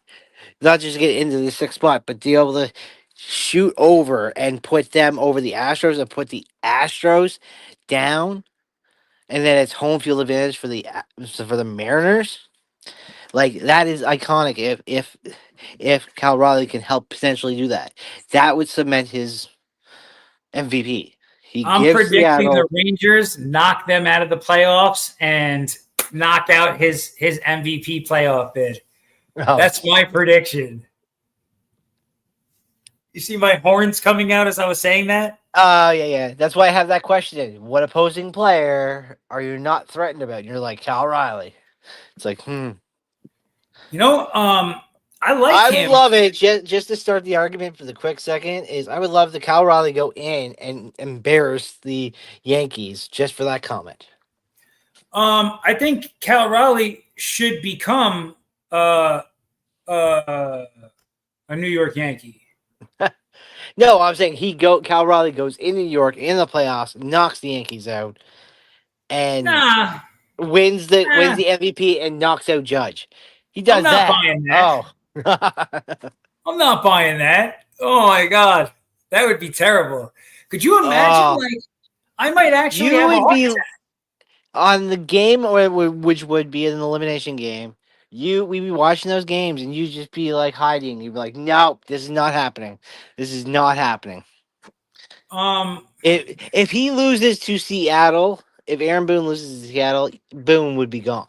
not just get into the 6th spot, but be able to shoot over and put them over the Astros and put the Astros down, and then it's home field advantage for the Mariners. Like that is iconic. If Cal Raleigh can help potentially do that, that would cement his MVP. He I'm gives predicting the Seattle. Rangers knock them out of the playoffs and knock out his MVP playoff bid. Oh, That's my prediction. You see my horns coming out as I was saying that? yeah. That's why I have that question. What opposing player are you not threatened about? And you're like Cal Riley. It's like, You know, I like I would him. love it just to start the argument for the quick second. Is I would love the Cal Riley go in and embarrass the Yankees just for that comment. I think Cal Raleigh should become uh, a New York Yankee. No, I'm saying Cal Riley goes in New York in the playoffs, knocks the Yankees out, and Nah, wins nah, the MVP and knocks out Judge. He I'm does not that. buying that. Oh. I'm not buying that. Oh my god, that would be terrible. Could you imagine? Oh. Like, I might actually You have a would heart be attack. on the game, which would be an elimination game. We'd be watching those games, and you'd just be like hiding. You'd be like, "Nope, this is not happening. This is not happening." Um, If he loses to Seattle, if Aaron Boone loses to Seattle, Boone would be gone.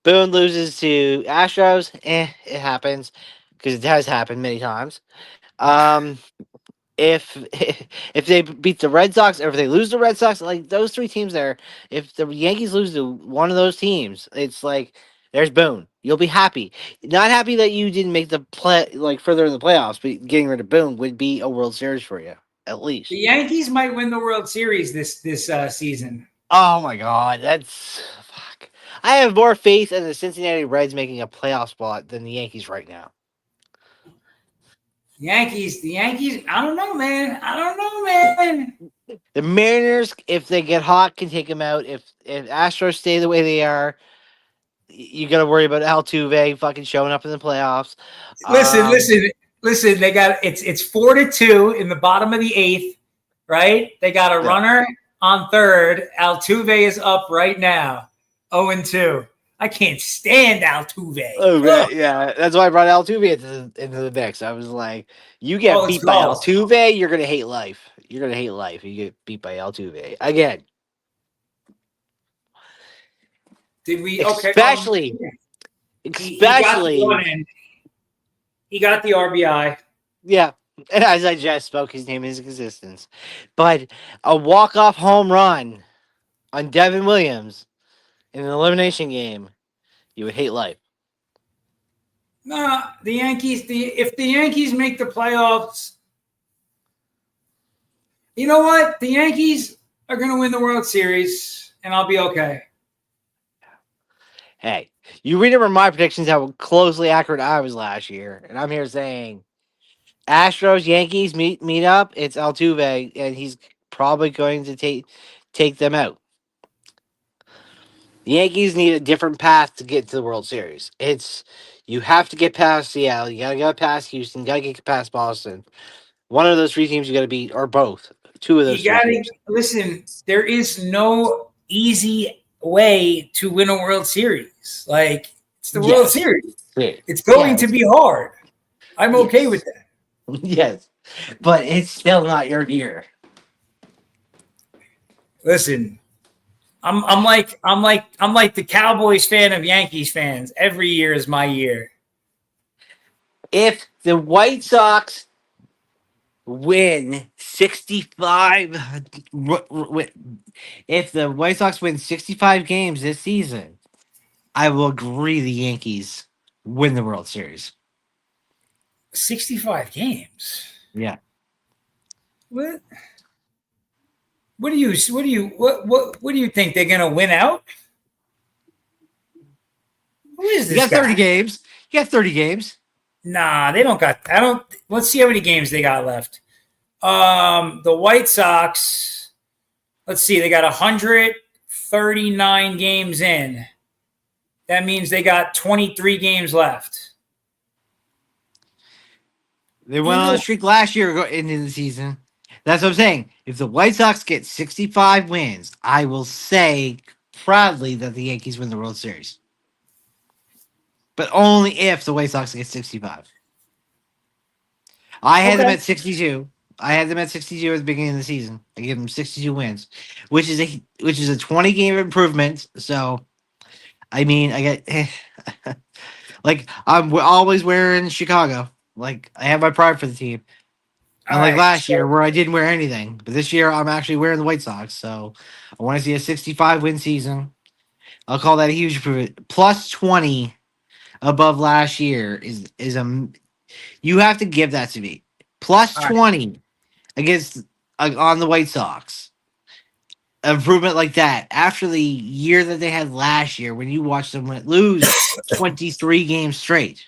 Boone loses to Astros, it happens because it has happened many times. Um, if if they beat the Red Sox or if they lose the Red Sox, like those 3 teams there, if the Yankees lose to one of those teams, it's like there's Boone. You'll be happy. Not happy that you didn't make the play like further in the playoffs, but getting rid of Boone would be a World Series for you at the least. Yankees might win the World Series this season. Oh my God, that's fuck. I have more faith in the Cincinnati Reds making a playoff spot than the Yankees right now. The Yankees. I don't know, man. I don't know, man. The Mariners, if they get hot, can take them out. If Astros stay the way they are, you got to worry about Altuve fucking showing up in the playoffs. Listen, Um, listen, listen. They got it's 4-2 in the bottom of the 8th, right? They got a yeah. runner on third. Altuve is up right now, 0-2. I can't stand Altuve. Oh Ugh. yeah, that's why I brought Altuve into the mix. I was like, you Oh, get let's beat by go. Altuve, you're gonna hate life. You're gonna hate life. You get beat by Altuve again, Did we? Okay. especially, He got the especially, run in. He got the RBI. yeah. And as I just spoke, his name is existence, but a walk off home run on Devin Williams in an elimination game, you would hate life. Nah, the Yankees. If the Yankees make the playoffs, you know what? The Yankees are going to win the World Series, and I'll be okay. Hey, you remember my predictions how closely accurate I was last year, and I'm here saying Astros Yankees meet up. It's Altuve, and he's probably going to take them out. The Yankees need a different path to get to the World Series. It's you have to get past Seattle, you gotta get past Houston, you gotta get past Boston. One of those 3 teams you gotta beat, or both. 2 of those You 3 got to teams. listen. There is no easy way to win a World Series. Like, it's the World Yes. Series. Yeah. It's going to Yes. be hard. I'm okay with Yes. that. Yes. But it's still not your year. Listen, I'm like the Cowboys fan of Yankees fans. Every year is my year. If the White Sox win 65 if the White Sox win 65 games this season, I will agree the Yankees win the World Series. 65 games. Yeah. What? What do you think they're gonna win out? Who is You this got 30 guy? games. You got 30 games. Nah, they don't got. I don't. Let's see how many games they got left. The White Sox. Let's see. They got 139 games in. That means they got 23 games left. They went In on a the streak last year into the season. That's what I'm saying. If the White Sox get 65 wins, I will say proudly that the Yankees win the World Series. But only if the White Sox get 65. I had them okay. at 62. I had them at 62 at the beginning of the season. I gave them 62 wins, which is a 20 game improvement. So I mean, I get like we're always wearing Chicago. Like I have my pride for the team. All Unlike right. last year So where I didn't wear anything, but this year I'm actually wearing the White Sox. So I want to see a 65 win season. I'll call that a huge improvement. Plus 20 above last year is a you have to give that to me. Plus all right. 20 against on the White Sox. Improvement like that after the year that they had last year when you watched them lose 23 games straight.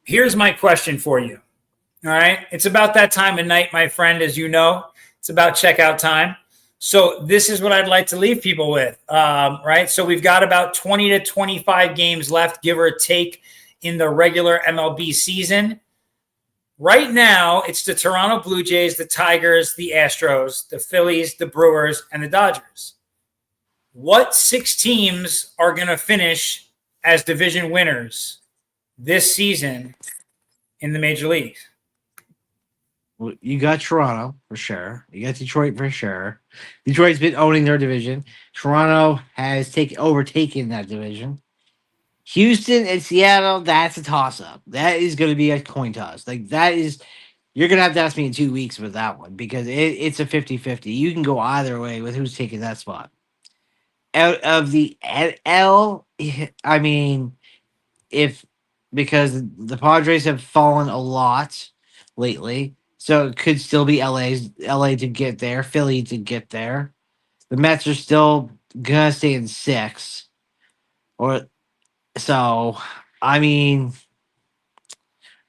Here's my question for you. All right. It's about that time of night, my friend, as you know. It's about checkout time. So this is what I'd like to leave people with. Right. So we've got about 20 to 25 games left, give or take, in the regular MLB season. Right now, it's the Toronto Blue Jays, the Tigers, the Astros, the Phillies, the Brewers, and the Dodgers. What 6 teams are going to finish as division winners this season in the major leagues? Well, you got Toronto for sure. You got Detroit for sure. Detroit's been owning their division. Toronto has overtaken that division. Houston and Seattle, that's a toss up. That is going to be a coin toss. Like that is you're going to have to ask me in 2 weeks with that one because it's a 50-50. You can go either way with who's taking that spot. Out of the L, I mean, if because the Padres have fallen a lot lately, so it could still be LA to get there, Philly to get there. The Mets are still gonna stay in 6, or so. I mean,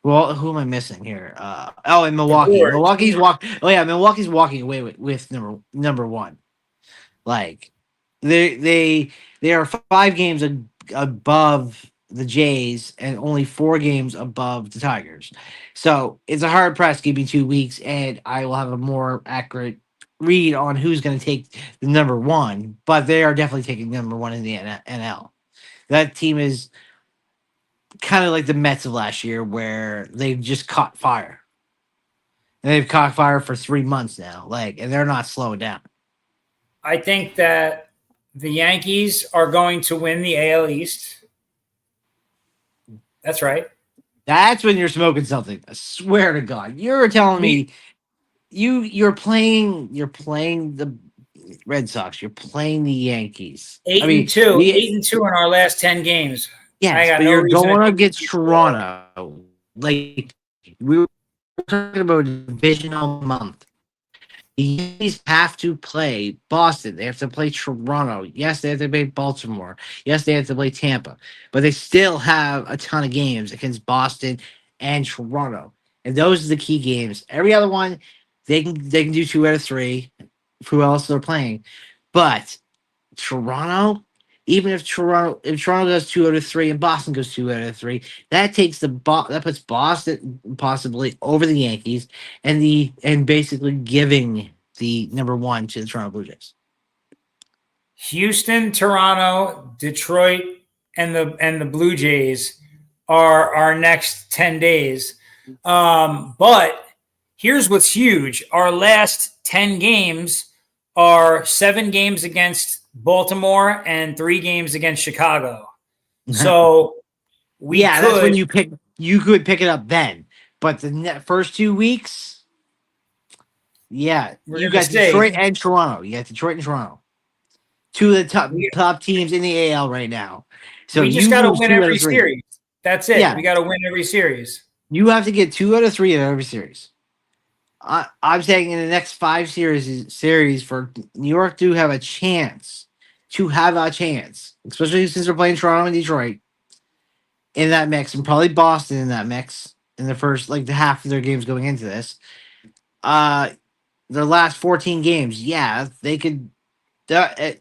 well, who am I missing here? And The Milwaukee. Brewers. Milwaukee's walk. Oh yeah, Milwaukee's walking away with number one. Like they are 5 games above the Jays and only 4 games above the Tigers. So it's a hard press. Give me 2 weeks, and I will have a more accurate read on who's going to take the number one. But they are definitely taking number one in the NL. That team is kind of like the Mets of last year, where they've just caught fire. And they've caught fire for 3 months now. And they're not slowing down. I think that the Yankees are going to win the AL East. That's right. That's when you're smoking something. I swear to God, you're telling me you're playing the Red Sox. You're playing the Yankees. I Eight and mean, two, 8-2 in our last 10 games. I yes, got but no you're reason to going think against Toronto. Like we were talking about a divisional month. The Yankees have to play Boston. They have to play Toronto. Yes, they have to play Baltimore. Yes, they have to play Tampa. But they still have a ton of games against Boston and Toronto. And those are the key games. Every other one, they can do 2 out of 3. Who else they're playing? But Toronto, even if Toronto goes 2 out of 3 and Boston goes 2 out of 3, that takes that puts Boston possibly over the Yankees and basically giving the number one to the Toronto Blue Jays. Houston, Toronto, Detroit, and the Blue Jays are our next 10 days. But here's what's huge. Our last 10 games are 7 games against Baltimore and 3 games against Chicago. So That's when you could pick it up then. But the first 2 weeks, yeah, we're you going to got say Detroit and Toronto. You got Detroit and Toronto. 2 of the we, top teams in the AL right now. So we just you got to lose win 2 out of 3. every series. That's it. Yeah, We got to win every series. you have to get 2 out of 3 in every series. I'm saying in the next 5 series for New York to have a chance, especially since they're playing Toronto and Detroit in that mix, and probably Boston in that mix in the first like the half of their games going into this. Their last 14 games, yeah, they could that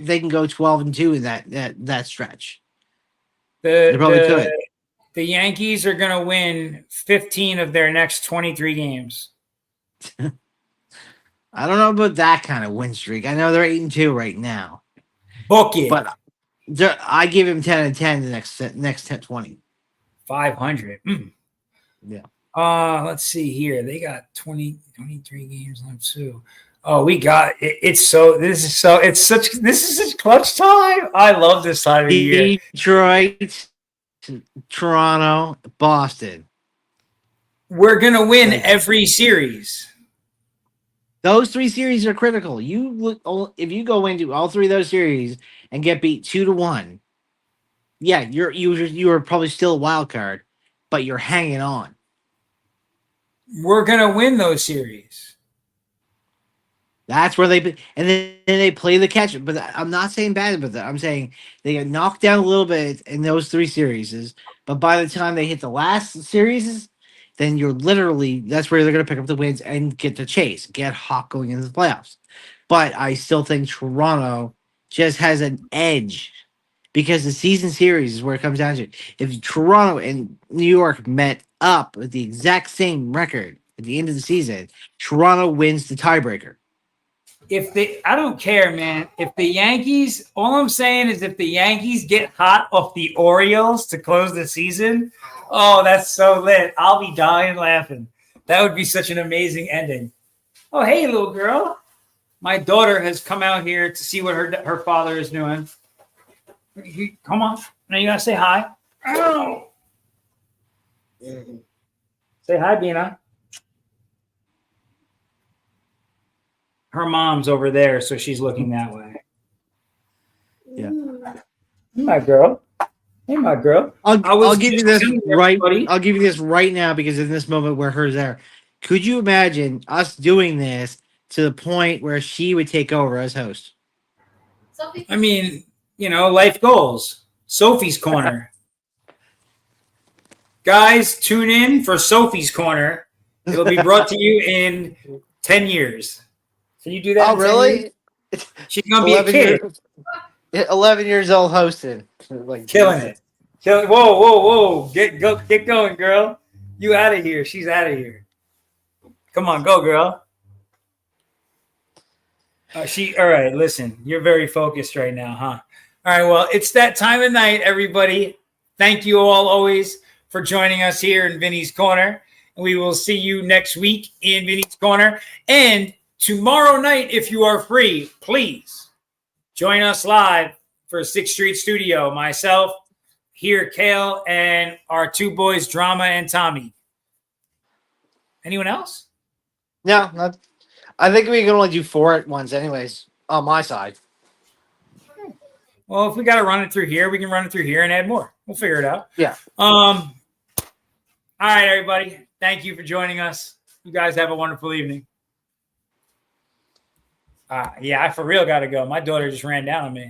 they can go 12-2 in that stretch. They probably could. The Yankees are going to win 15 of their next 23 games. I don't know about that kind of win streak. I know they're 8-2 right now. Book it. But I give him 10-10 the next 10-20. 500. Yeah. Let's see here. They got 23 games left too. Oh, we got it. This is such clutch time. I love this time of year. Detroit, Toronto, Boston. We're gonna win every series. Those 3 series are critical. If you go into all 3 of those series and get beat 2-1, yeah, you are probably still a wild card, but you're hanging on. We're gonna win those series. That's where and then they play the catch. But I'm not saying bad about that. I'm saying they get knocked down a little bit in those 3 series, but by the time they hit the last series, then that's where they're going to pick up the wins and get hot going into the playoffs. But I still think Toronto just has an edge because the season series is where it comes down to. If Toronto and New York met up with the exact same record at the end of the season, Toronto wins the tiebreaker. I don't care, man. If the Yankees, all I'm saying is if the Yankees get hot off the Orioles to close the season, oh, that's so lit. I'll be dying laughing. That would be such an amazing ending. Oh, hey, little girl. My daughter has come out here to see what her father is doing. Come on. Now you got to say hi. Oh. Say hi, Bina. Her mom's over there, so she's looking that way. Yeah. Hey, my girl. Hey, my girl. I'll give you this right. I'll give you this right now because in this moment where her's there, could you imagine us doing this to the point where she would take over as host? I mean, life goals. Sophie's Corner. Guys, tune in for Sophie's Corner. It'll be brought to you in 10 years. Can you do that? Oh, really? She's gonna be a kid. 11 years old hosting. Killing it. Whoa. Get going, girl. You out of here. She's out of here. Come on, go, girl. All right, listen. You're very focused right now, huh? All right, well, it's that time of night, everybody. Thank you all always for joining us here in Vinny's Corner. We will see you next week in Vinny's Corner. And tomorrow night, if you are free, please join us live for 6th Street Studio. Myself, here, Kale, and our 2 boys, Drama and Tommy. Anyone else? No, not. I think we can only do 4 at once anyways, on my side. Well, if we got to run it through here, we can run it through here and add more. We'll figure it out. Yeah. All right, everybody. Thank you for joining us. You guys have a wonderful evening. Yeah, I for real got to go. My daughter just ran down on me.